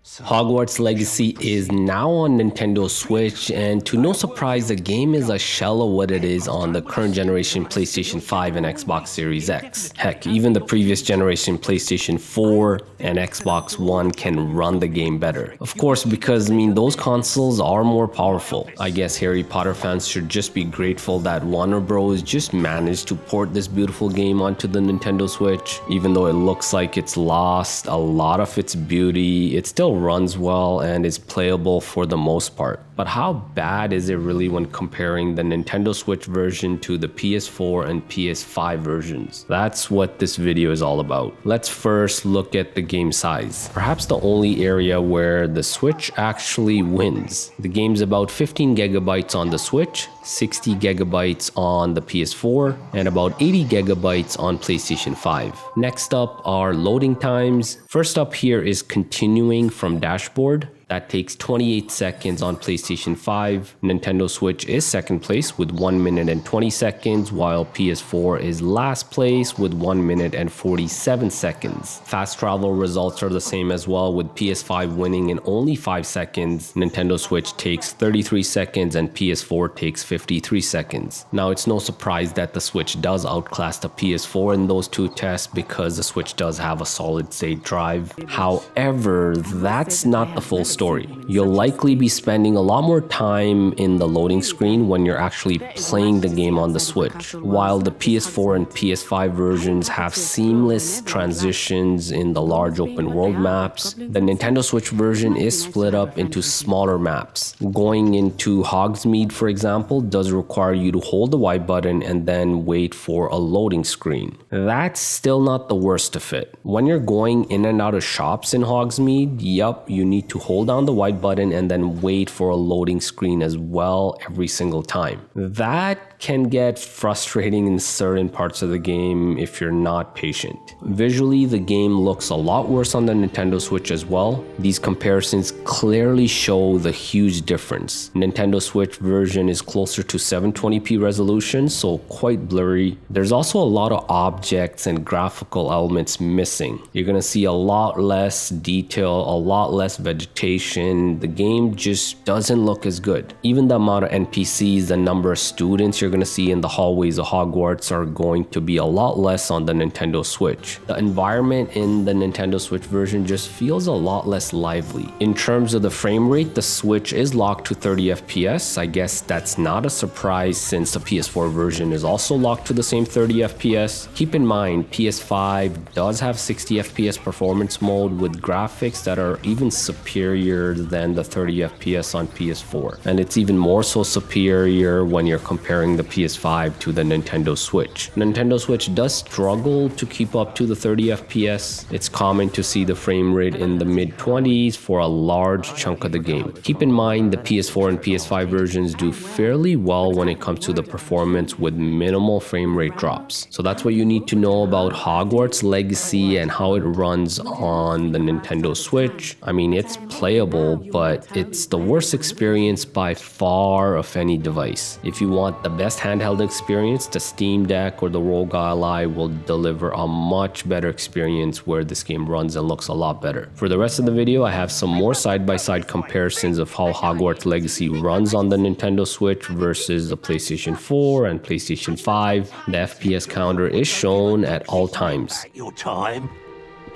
Hogwarts Legacy is now on Nintendo Switch, and to no surprise, the game is a shell of what it is on the current generation PlayStation 5 and Xbox Series X. Heck, even the previous generation PlayStation 4 and Xbox One can run the game better. Of course, because those consoles are more powerful. I guess Harry Potter fans should just be grateful that Warner Bros. Just managed to port this beautiful game onto the Nintendo Switch. Even though it looks like it's lost a lot of its beauty, it still runs well and is playable for the most part. But how bad is it really when comparing the Nintendo Switch version to the PS4 and PS5 versions? That's what this video is all about. Let's first look at the game size. Perhaps the only area where the Switch actually wins. The game's about 15 gigabytes on the Switch, 60 gigabytes on the PS4, and about 80 gigabytes on PlayStation 5. Next up are loading times. First up here is continuing from dashboard. That takes 28 seconds on PlayStation 5. Nintendo Switch is second place with 1 minute and 20 seconds, while PS4 is last place with 1 minute and 47 seconds. Fast travel results are the same as well, with PS5 winning in only 5 seconds. Nintendo Switch takes 33 seconds and PS4 takes 53 seconds. Now, it's no surprise that the Switch does outclass the PS4 in those two tests because the Switch does have a solid state drive. However, that's not the full story. You'll likely be spending a lot more time in the loading screen when you're actually playing the game on the Switch. While the PS4 and PS5 versions have seamless transitions in the large open world maps, the Nintendo Switch version is split up into smaller maps. Going into Hogsmeade, for example, does require you to hold the Y button and then wait for a loading screen. That's still not the worst of it. When you're going in and out of shops in Hogsmeade, you need to hold down the white button and then wait for a loading screen as well every single time. That can get frustrating in certain parts of the game if you're not patient. Visually, the game looks a lot worse on the Nintendo Switch as well. These comparisons clearly show the huge difference. Nintendo Switch version is closer to 720p resolution, so quite blurry. There's also a lot of objects and graphical elements missing. You're gonna see a lot less detail, a lot less vegetation. The game just doesn't look as good. Even the amount of NPCs, the number of students you're going to see in the hallways of Hogwarts are going to be a lot less on the Nintendo Switch. The environment in the Nintendo Switch version just feels a lot less lively. In terms of the frame rate, the Switch is locked to 30 FPS. I guess that's not a surprise since the PS4 version is also locked to the same 30 FPS. Keep in mind, PS5 does have 60 FPS performance mode with graphics that are even superior than the 30 FPS on PS4. And it's even more so superior when you're comparing the PS5 to the Nintendo Switch. Nintendo Switch does struggle to keep up to the 30 FPS. It's common to see the frame rate in the mid-20s for a large chunk of the game. Keep in mind the PS4 and PS5 versions do fairly well when it comes to the performance with minimal frame rate drops. So that's what you need to know about Hogwarts Legacy and how it runs on the Nintendo Switch. It's playable, but it's the worst experience by far of any device. If you want the best handheld experience, the Steam Deck or the ROG Ally will deliver a much better experience where this game runs and looks a lot better. For the rest of the video, I have some more side-by-side comparisons of how Hogwarts Legacy runs on the Nintendo Switch versus the PlayStation 4 and PlayStation 5. The FPS counter is shown at all times. Your time.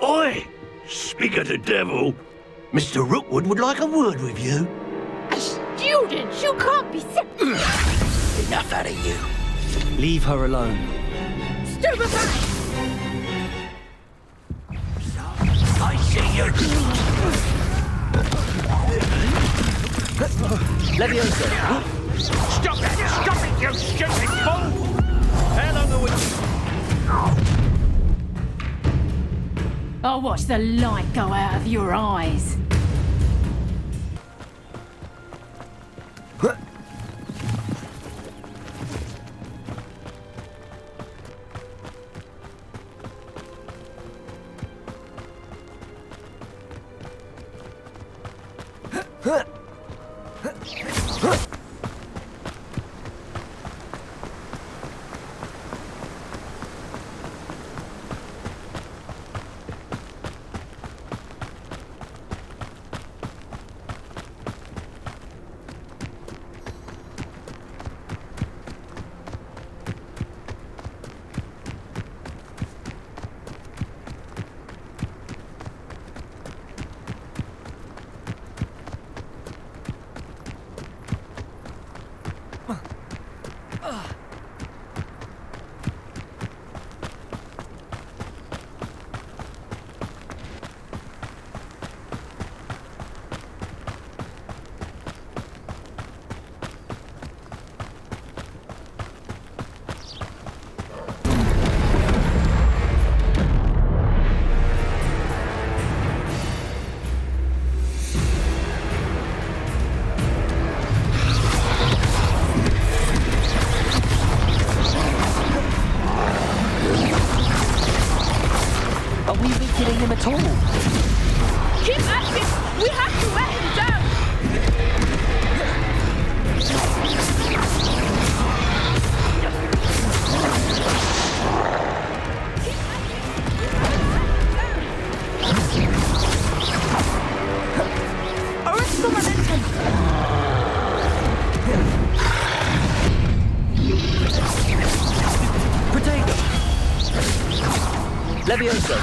Oi! Speak of the devil. Mr. Rookwood would like a word with you. A student? You can't be Enough out of you. Leave her alone. Stupefy! I see you. Leviosa. Stop it! Stop it, you stupid fool! How long are we... I'll watch the light go out of your eyes. Levioso.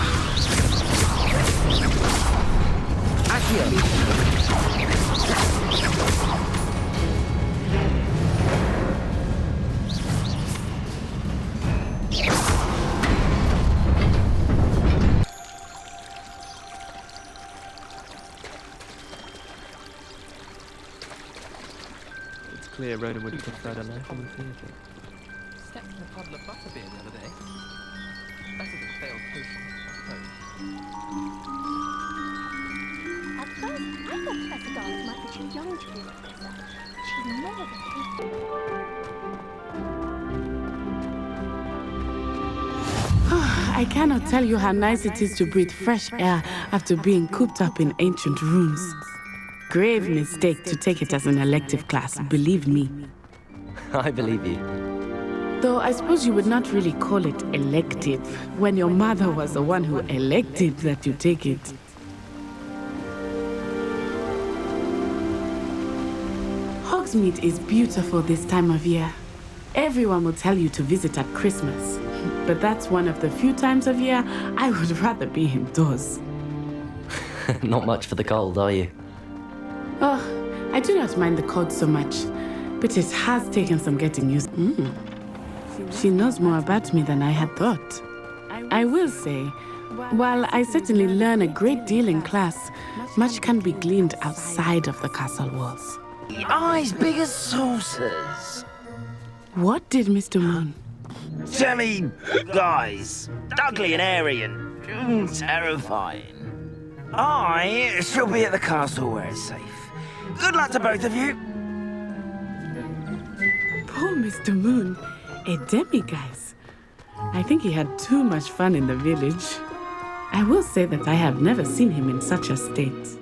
Accio. It's clear Rhoda would have preferred a life in the theatre. Stepped in a puddle of butterbeer the other day. Better than failed potion, I suppose. At first, I thought Professor Darcy might be too young to be a professor. She'd never I cannot tell you how nice it is to breathe fresh air after being cooped up in ancient rooms. Grave mistake to take it as an elective class, believe me. I believe you. Though I suppose you would not really call it elective when your mother was the one who elected that you take it. Hogsmeade is beautiful this time of year. Everyone will tell you to visit at Christmas, but that's one of the few times of year I would rather be indoors. Not much for the cold, are you? Oh, I do not mind the cold so much, but it has taken some getting used. She knows more about me than I had thought. I will say, while I certainly learn a great deal in class, much can be gleaned outside of the castle walls. Eyes big as saucers. What did Mr. Moon? I mean, guys, ugly and airy and terrifying. I shall be at the castle where it's safe. Good luck to both of you. Poor Mr. Moon, a demiguise. I think he had too much fun in the village. I will say that I have never seen him in such a state.